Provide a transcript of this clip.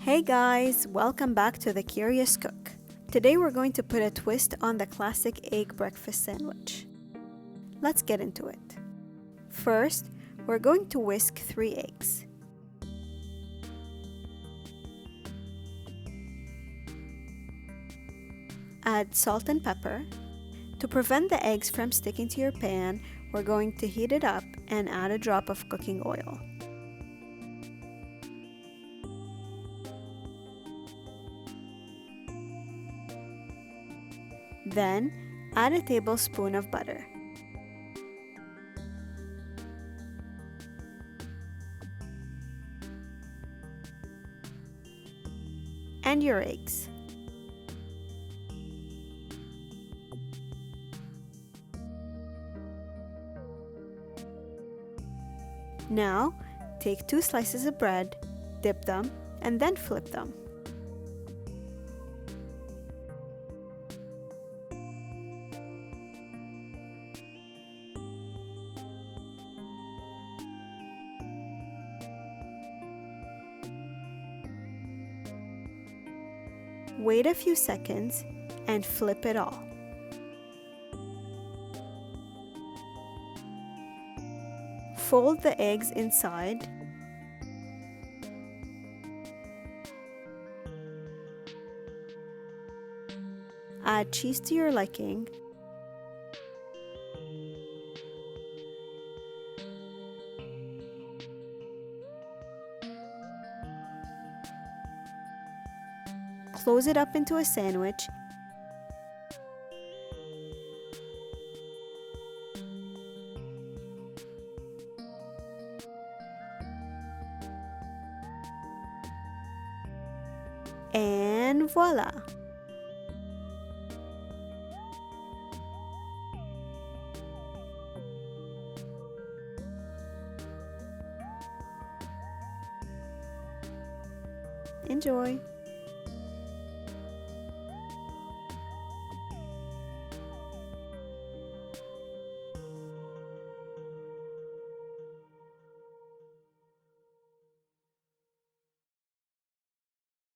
Hey guys, welcome back to The Curious Cook. Today we're going to put a twist on the classic egg breakfast sandwich. Let's get into it. First, we're going to whisk 3 eggs. Add salt and pepper. To prevent the eggs from sticking to your pan, we're going to heat it up and add a drop of cooking oil. Then, add a tablespoon of butter. And your eggs. Now, take 2 slices of bread, dip them, and then flip them. Wait a few seconds and flip it all. Fold the eggs inside. Add cheese to your liking. Close it up into a sandwich. And voila! Enjoy!